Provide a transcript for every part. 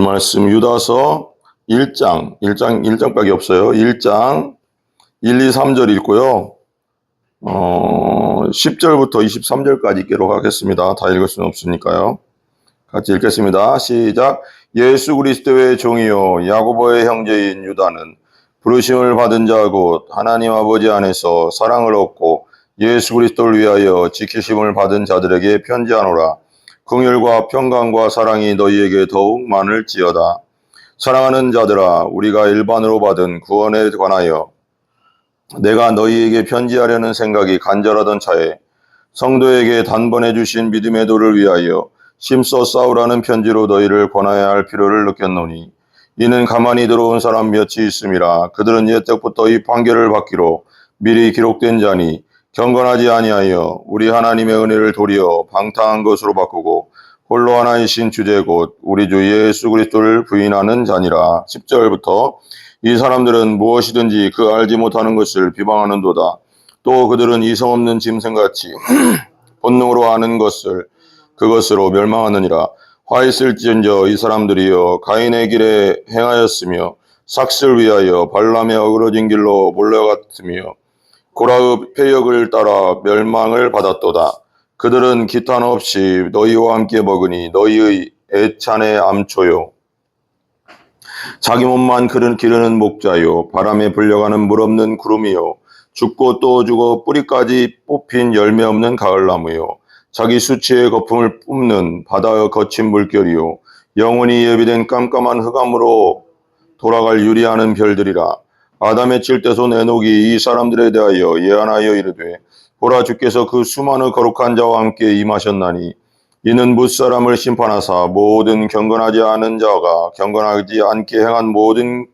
말씀 유다서 1장밖에 없어요. 1장 1, 2, 3절 읽고요. 10절부터 23절까지 기록하겠습니다. 다 읽을 수는 없으니까요. 같이 읽겠습니다. 시작. 예수 그리스도의 종이요 야고보의 형제인 유다는 부르심을 받은 자 곧 하나님 아버지 안에서 사랑을 얻고 예수 그리스도를 위하여 지키심을 받은 자들에게 편지하노라. 긍휼과 평강과 사랑이 너희에게 더욱 많을지어다. 사랑하는 자들아, 우리가 일반으로 받은 구원에 관하여 내가 너희에게 편지하려는 생각이 간절하던 차에 성도에게 단번에 주신 믿음의 도를 위하여 힘써 싸우라는 편지로 너희를 권하여야 할 필요를 느꼈노니, 이는 가만히 들어온 사람 몇이 있음이라. 그들은 옛때부터 이 판결을 받기로 미리 기록된 자니 경건하지 아니하여 우리 하나님의 은혜를 도리어 방탕한 것으로 바꾸고 홀로 하나이신 주제 곧 우리 주 예수 그리스도를 부인하는 자니라. 10절부터 이 사람들은 무엇이든지 그 알지 못하는 것을 비방하는도다. 또 그들은 이성 없는 짐승같이 본능으로 아는 것을 그것으로 멸망하느니라. 화 있을지언정 이 사람들이여 가인의 길에 행하였으며 삭슬 위하여 발람의 어그러진 길로 몰려갔으며 고라의 패역을 따라 멸망을 받았도다. 그들은 기탄 없이 너희와 함께 먹으니 너희의 애찬의 암초요 자기 몸만 기르는 목자요 바람에 불려가는 물 없는 구름이요 죽고 또 죽어 뿌리까지 뽑힌 열매 없는 가을나무요 자기 수치의 거품을 뿜는 바다의 거친 물결이요 영원히 예비된 깜깜한 흑암으로 돌아갈 유리하는 별들이라. 아담의 칠대손 에녹이 이 사람들에 대하여 예언하여 이르되, 보라, 주께서 그 수많은 거룩한 자와 함께 임하셨나니 이는 무사람을 심판하사 모든 경건하지 않은 자가 경건하지 않게 행한 모든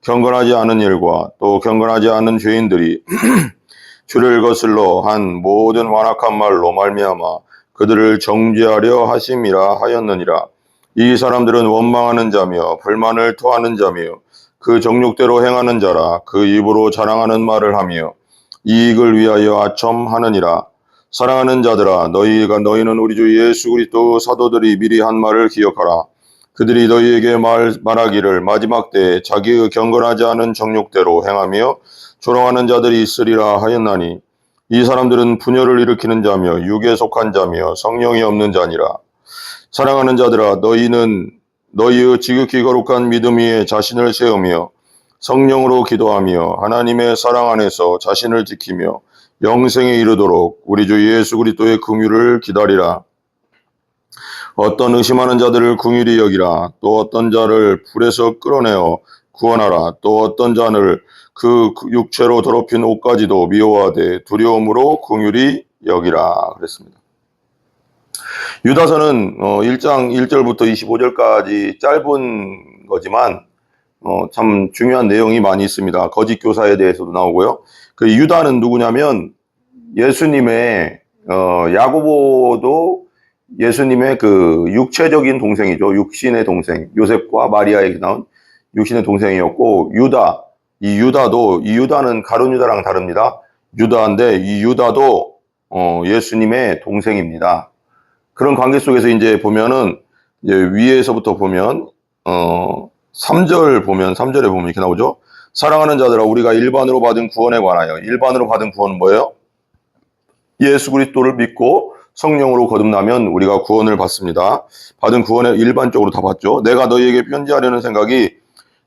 경건하지 않은 일과 또 경건하지 않은 죄인들이 주를 거슬러 한 모든 완악한 말로 말미암아 그들을 정죄하려 하심이라 하였느니라. 이 사람들은 원망하는 자며 불만을 토하는 자며 그 정욕대로 행하는 자라. 그 입으로 자랑하는 말을 하며 이익을 위하여 아첨하느니라. 사랑하는 자들아, 너희는 우리 주 예수 그리스도 사도들이 미리 한 말을 기억하라. 그들이 너희에게 말하기를 마지막 때에 자기의 경건하지 않은 정욕대로 행하며 조롱하는 자들이 있으리라 하였나니, 이 사람들은 분열을 일으키는 자며 육에 속한 자며 성령이 없는 자니라. 사랑하는 자들아, 너희는 너희의 지극히 거룩한 믿음 위에 자신을 세우며 성령으로 기도하며 하나님의 사랑 안에서 자신을 지키며 영생에 이르도록 우리 주 예수 그리스도의 긍휼을 기다리라. 어떤 의심하는 자들을 긍휼히 여기라. 또 어떤 자를 불에서 끌어내어 구원하라. 또 어떤 자를 그 육체로 더럽힌 옷까지도 미워하되 두려움으로 긍휼히 여기라. 그랬습니다. 유다서는 1장 1절부터 25절까지 짧은 거지만 참 중요한 내용이 많이 있습니다. 거짓 교사에 대해서도 나오고요. 그 유다는 누구냐면 예수님의 야고보도 예수님의 그 육체적인 동생이죠. 육신의 동생, 요셉과 마리아에게 나온 육신의 동생이었고, 이 유다는 가룟 유다랑 다릅니다. 유다인데 이 유다도 예수님의 동생입니다. 그런 관계 속에서 이제 보면은 이제 위에서부터 보면 3절에 보면 이렇게 나오죠. 사랑하는 자들아, 우리가 일반으로 받은 구원에 관하여. 일반으로 받은 구원은 뭐예요? 예수 그리스도를 믿고 성령으로 거듭나면 우리가 구원을 받습니다. 받은 구원에 일반적으로 다 받죠. 내가 너희에게 편지하려는 생각이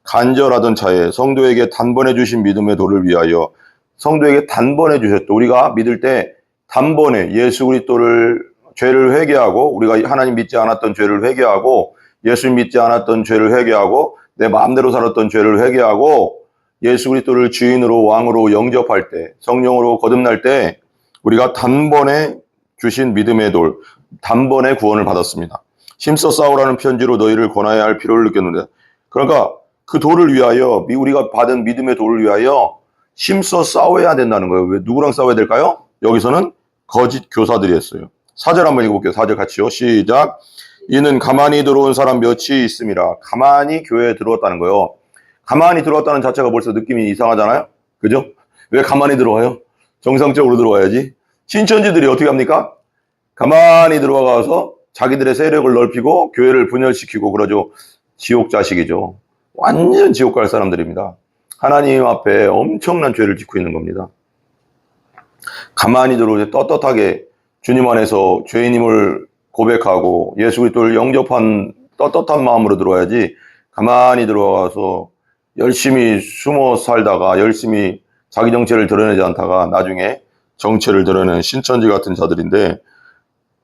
간절하던 차에 성도에게 단번에 주신 믿음의 도를 위하여. 성도에게 단번에 주셨죠. 우리가 믿을 때 단번에 예수 그리스도를 죄를 회개하고, 우리가 하나님 믿지 않았던 죄를 회개하고, 예수 믿지 않았던 죄를 회개하고, 내 마음대로 살았던 죄를 회개하고, 예수 그리스도를 주인으로 왕으로 영접할 때, 성령으로 거듭날 때 우리가 단번에 주신 믿음의 돌, 단번에 구원을 받았습니다. 힘써 싸우라는 편지로 너희를 권하여야 할 필요를 느꼈는데, 그러니까 그 돌을 위하여, 우리가 받은 믿음의 돌을 위하여 힘써 싸워야 된다는 거예요. 왜 누구랑 싸워야 될까요? 여기서는 거짓 교사들이 했어요. 4절 한번 읽어볼게요. 4절 같이요. 시작. 이는 가만히 들어온 사람 몇이 있음이라. 가만히 교회에 들어왔다는 거예요. 가만히 들어왔다는 자체가 벌써 느낌이 이상하잖아요. 그죠? 왜 가만히 들어와요? 정상적으로 들어와야지. 신천지들이 어떻게 합니까? 가만히 들어와서 자기들의 세력을 넓히고 교회를 분열시키고 그러죠. 지옥 자식이죠. 완전 지옥 갈 사람들입니다. 하나님 앞에 엄청난 죄를 짓고 있는 겁니다. 가만히 들어오지 떳떳하게 주님 안에서 죄인임을 고백하고 예수 그리스도를 영접한 떳떳한 마음으로 들어와야지, 가만히 들어와서 열심히 숨어 살다가 열심히 자기 정체를 드러내지 않다가 나중에 정체를 드러내는 신천지 같은 자들인데,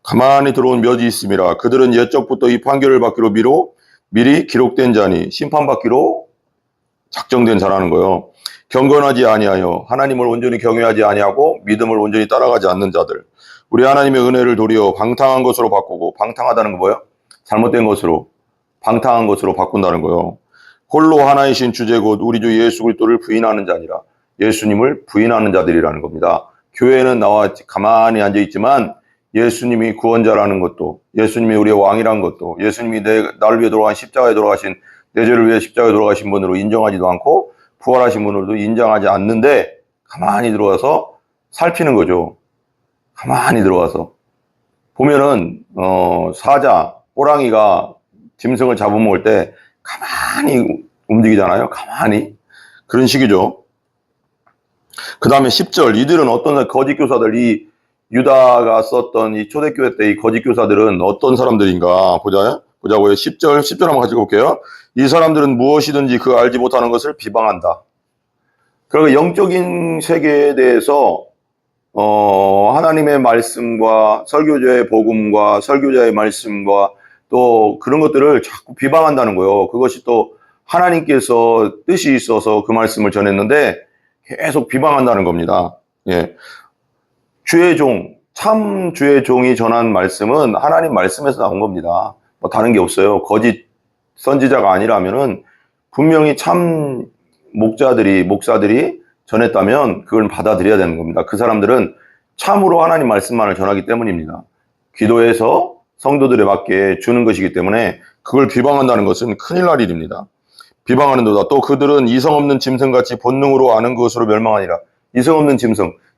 가만히 들어온 몇이 있음이라. 그들은 옛적부터 이 판결을 받기로 미리 기록된 자니 심판받기로 작정된 자라는 거예요. 경건하지 아니하여 하나님을 온전히 경외하지 아니하고 믿음을 온전히 따라가지 않는 자들, 우리 하나님의 은혜를 도리어 방탕한 것으로 바꾸고, 방탕하다는 거 뭐예요? 잘못된 것으로, 방탕한 것으로 바꾼다는 거예요. 홀로 하나이신 주제 곧 우리 주 예수 그리스도를 부인하는 자니라. 예수님을 부인하는 자들이라는 겁니다. 교회는 나와 가만히 앉아있지만 예수님이 구원자라는 것도, 예수님이 우리의 왕이라는 것도, 예수님이 나를 위해 돌아가신 십자가에 돌아가신, 내 죄를 위해 십자가에 돌아가신 분으로 인정하지도 않고 부활하신 분으로도 인정하지 않는데 가만히 들어와서 살피는 거죠. 가만히 들어와서 보면은 사자, 호랑이가 짐승을 잡아먹을 때 가만히 움직이잖아요. 가만히. 그런 식이죠. 그 다음에 10절, 이들은 어떤 거짓 교사들, 이 유다가 썼던 이 초대교회 때 이 거짓 교사들은 어떤 사람들인가 보자고요. 10절 한번 같이 볼게요. 이 사람들은 무엇이든지 그 알지 못하는 것을 비방한다. 그러니까 영적인 세계에 대해서 하나님의 말씀과 설교자의 복음과 설교자의 말씀과 또 그런 것들을 자꾸 비방한다는 거예요. 그것이 또 하나님께서 뜻이 있어서 그 말씀을 전했는데 계속 비방한다는 겁니다. 예. 주의 종, 참 주의 종이 전한 말씀은 하나님 말씀에서 나온 겁니다. 뭐 다른 게 없어요. 거짓 선지자가 아니라면은 분명히 참 목사들이 전했다면 그걸 받아들여야 되는 겁니다. 그 사람들은 참으로 하나님 말씀만을 전하기 때문입니다. 기도해서 성도들에 맞게 주는 것이기 때문에 그걸 비방한다는 것은 큰일 날 일입니다. 비방하는도다. 또 그들은 이성 없는 짐승같이 본능으로 아는 것으로 멸망하니라. 이성 없는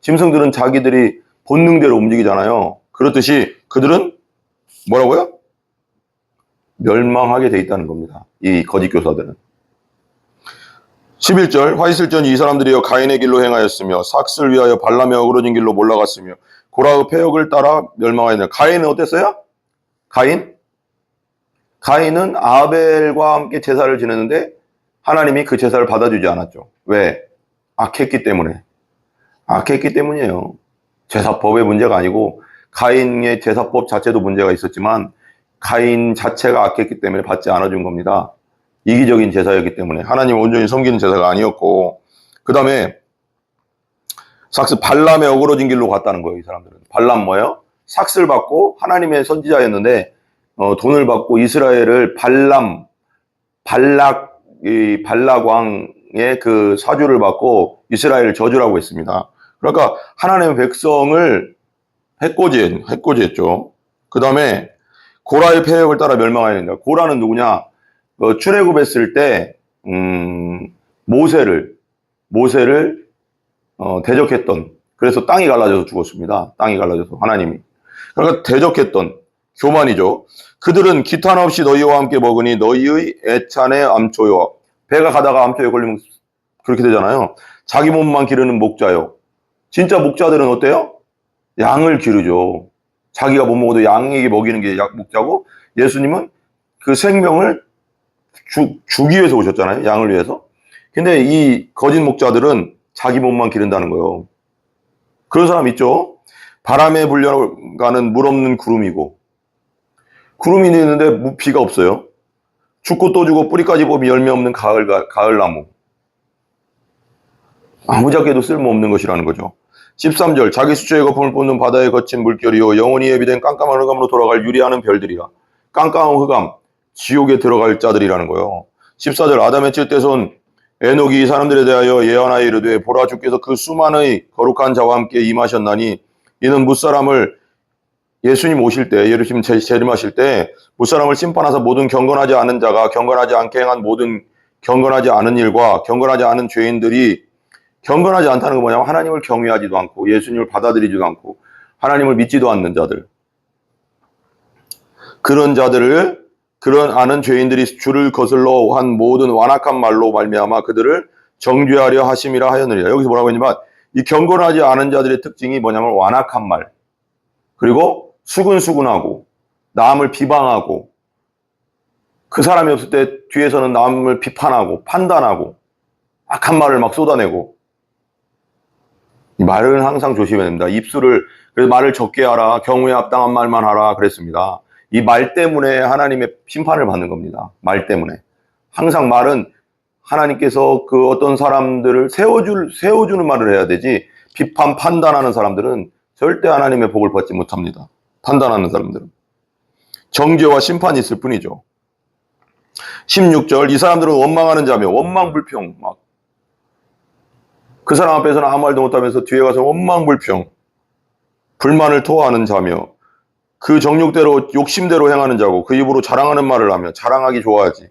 짐승들은 자기들이 본능대로 움직이잖아요. 그렇듯이 그들은 뭐라고요? 멸망하게 돼 있다는 겁니다. 이 거짓 교사들은. 11절, 화이슬전이 이 사람들이여 가인의 길로 행하였으며 삭슬 위하여 발람의 어그러진 길로 몰라갔으며 고라의 패역을 따라 멸망하였느니라. 가인은 어땠어요? 가인은 아벨과 함께 제사를 지냈는데 하나님이 그 제사를 받아주지 않았죠. 왜? 악했기 때문이에요. 제사법의 문제가 아니고 가인의 제사법 자체도 문제가 있었지만 가인 자체가 악했기 때문에 받지 않아준 겁니다. 이기적인 제사였기 때문에 하나님 온전히 섬기는 제사가 아니었고, 그 다음에 발람의 어그러진 길로 갔다는 거예요. 이 사람들은. 발람 뭐예요? 삭슬 받고 하나님의 선지자였는데 돈을 받고 이스라엘을 발락 왕의 그 사주를 받고 이스라엘을 저주라고 했습니다. 그러니까 하나님의 백성을 해코지했죠. 그 다음에 고라의 패역을 따라 멸망하야 된다. 고라는 누구냐? 출애굽했을 때 모세를 대적했던, 그래서 땅이 갈라져서 죽었습니다. 땅이 갈라져서 하나님이. 그러니까 대적했던 교만이죠. 그들은 기탄 없이 너희와 함께 먹으니 너희의 애찬의 암초요. 배가 가다가 암초에 걸리면 그렇게 되잖아요. 자기 몸만 기르는 목자요. 진짜 목자들은 어때요? 양을 기르죠. 자기가 못 먹어도 양에게 먹이는 게 목자고, 예수님은 그 생명을 주기 위해서 오셨잖아요. 양을 위해서. 근데 이 거짓 목자들은 자기 몸만 기른다는 거예요. 그런 사람 있죠. 바람에 불려가는 물 없는 구름이고, 구름이 있는데 비가 없어요. 죽고 또 죽고 뿌리까지 보면 열매 없는 가을나무. 아무짝에도 쓸모없는 것이라는 거죠. 13절, 자기 수초의 거품을 뿜는 바다에 거친 물결이요 영원히 예비된 깜깜한 흑암으로 돌아갈 유리하는 별들이라. 깜깜한 흑암, 지옥에 들어갈 자들이라는 거예요. 14절, 아담의 칠대손 에녹이 사람들에 대하여 예언하여 이르되 보라 주께서 그 수많은 거룩한 자와 함께 임하셨나니 이는 무사람을, 예수님 오실 때, 예루살렘 재림하실 때 무사람을 심판하사 모든 경건하지 않은 자가 경건하지 않게 행한 모든 경건하지 않은 일과 경건하지 않은 죄인들이, 경건하지 않다는 건 뭐냐면 하나님을 경외하지도 않고 예수님을 받아들이지도 않고 하나님을 믿지도 않는 자들, 그런 자들을 그런 아는 죄인들이 주를 거슬러 한 모든 완악한 말로 말미암아 그들을 정죄하려 하심이라 하였느니라. 여기서 뭐라고 했냐면 이 경건하지 않은 자들의 특징이 뭐냐면 완악한 말, 그리고 수근수근하고 남을 비방하고 그 사람이 없을 때 뒤에서는 남을 비판하고 판단하고 악한 말을 막 쏟아내고. 이 말은 항상 조심해야 됩니다. 입술을, 그래서 말을 적게 하라, 경우에 합당한 말만 하라 그랬습니다. 이 말 때문에 하나님의 심판을 받는 겁니다. 말 때문에. 항상 말은 하나님께서 그 어떤 사람들을 세워주는 말을 해야 되지, 비판, 판단하는 사람들은 절대 하나님의 복을 받지 못합니다. 판단하는 사람들은. 정죄와 심판이 있을 뿐이죠. 16절, 이 사람들은 원망하는 자며, 원망불평, 그 사람 앞에서는 아무 말도 못하면서 뒤에 가서 원망불평, 불만을 토하는 자며, 그 정욕대로, 욕심대로 행하는 자고, 그 입으로 자랑하는 말을 하며, 자랑하기 좋아하지.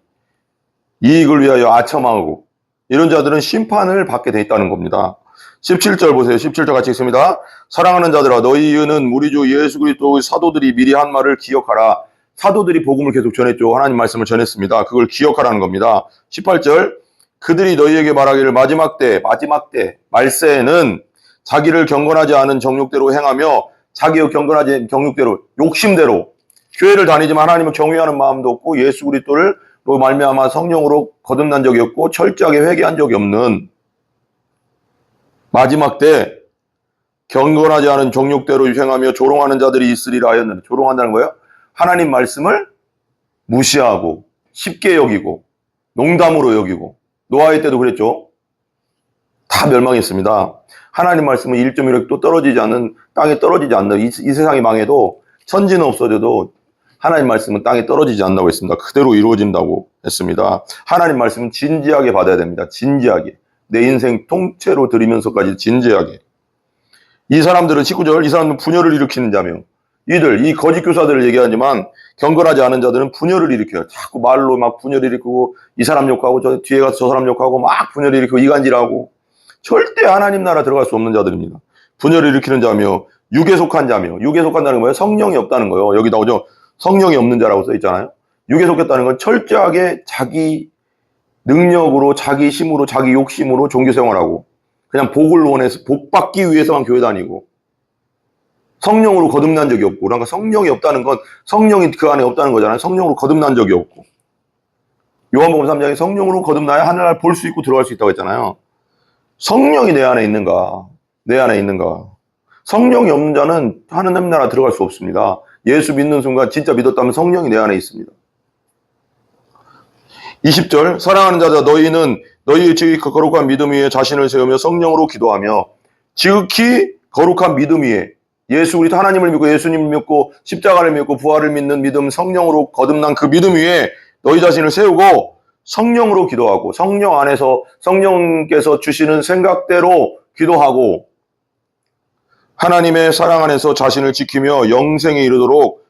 이익을 위하여 아첨하고, 이런 자들은 심판을 받게 돼 있다는 겁니다. 17절 보세요. 17절 같이 읽습니다. 사랑하는 자들아, 너희는 우리 주 예수 그리스도의 사도들이 미리 한 말을 기억하라. 사도들이 복음을 계속 전했죠. 하나님 말씀을 전했습니다. 그걸 기억하라는 겁니다. 18절, 그들이 너희에게 말하기를 마지막 때, 말세에는 자기를 경건하지 않은 정욕대로 행하며, 자기의 경건하지 정욕대로, 욕심대로, 교회를 다니지만 하나님을 경외하는 마음도 없고 예수 그리스도를 말미암아 성령으로 거듭난 적이 없고 철저하게 회개한 적이 없는, 마지막 때 경건하지 않은 정욕대로 행하며 조롱하는 자들이 있으리라 하였는데, 조롱한다는 거예요? 하나님 말씀을 무시하고 쉽게 여기고 농담으로 여기고, 노아의 때도 그랬죠. 다 멸망했습니다. 하나님 말씀은 1.1도 떨어지지 않는, 땅에 떨어지지 않는, 이 세상이 망해도, 천지는 없어져도 하나님 말씀은 땅에 떨어지지 않는다고 했습니다. 그대로 이루어진다고 했습니다. 하나님 말씀은 진지하게 받아야 됩니다. 진지하게. 내 인생 통째로 들이면서까지 진지하게. 이 사람들은 19절, 이 사람은 분열을 일으키는 자며, 이 거짓 교사들을 얘기하지만 경건하지 않은 자들은 분열을 일으켜요. 자꾸 말로 막 분열을 일으키고, 이 사람 욕하고 저 뒤에 가서 저 사람 욕하고 막 분열을 일으키고 이간질하고, 절대 하나님 나라 들어갈 수 없는 자들입니다. 분열을 일으키는 자며, 육에 속한 자며, 육에 속한다는 거예요. 성령이 없다는 거예요. 여기 나오죠. 성령이 없는 자라고 써 있잖아요. 육에 속했다는 건 철저하게 자기 능력으로, 자기 힘으로, 자기 욕심으로 종교 생활하고, 그냥 복을 원해서 복 받기 위해서만 교회 다니고, 성령으로 거듭난 적이 없고, 그러니까 성령이 없다는 건 성령이 그 안에 없다는 거잖아요. 성령으로 거듭난 적이 없고. 요한복음 3장에 성령으로 거듭나야 하늘나라를 볼 수 있고 들어갈 수 있다고 했잖아요. 성령이 내 안에 있는가? 내 안에 있는가? 성령이 없는 자는 하나님 나라 들어갈 수 없습니다. 예수 믿는 순간 진짜 믿었다면 성령이 내 안에 있습니다. 20절, 사랑하는 자들아, 너희는 너희의 지극히 거룩한 믿음 위에 자신을 세우며 성령으로 기도하며, 지극히 거룩한 믿음 위에, 예수 그리스도 하나님을 믿고 예수님을 믿고 십자가를 믿고 부활을 믿는 믿음, 성령으로 거듭난 그 믿음 위에 너희 자신을 세우고 성령으로 기도하고, 성령 안에서 성령께서 주시는 생각대로 기도하고, 하나님의 사랑 안에서 자신을 지키며 영생에 이르도록,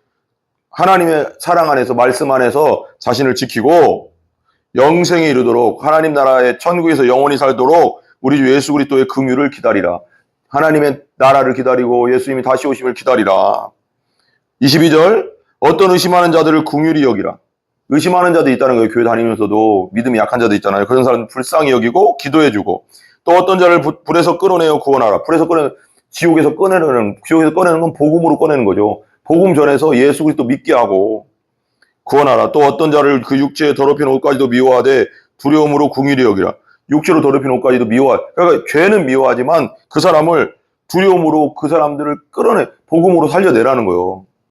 하나님의 사랑 안에서, 말씀 안에서 자신을 지키고 영생에 이르도록, 하나님 나라의 천국에서 영원히 살도록 우리 주 예수 그리스도의 긍휼을 기다리라. 하나님의 나라를 기다리고 예수님이 다시 오심을 기다리라. 22절, 어떤 의심하는 자들을 긍휼히 여기라. 의심하는 자들이 있다는 거예요. 교회 다니면서도 믿음이 약한 자들 있잖아요. 그런 사람은 불쌍히 여기고 기도해주고, 또 어떤 자를 불에서 끌어내어 구원하라. 지옥에서 꺼내는 건 복음으로 꺼내는 거죠. 복음 전에서 예수 그리스도 믿게 하고 구원하라. 또 어떤 자를 그 육체에 더럽힌 옷까지도 미워하되 두려움으로 긍휼히 여기라. 육체로 더럽힌 옷까지도 그러니까 죄는 미워하지만 그 사람을 두려움으로 그 사람들을 복음으로 살려내라는 거예요.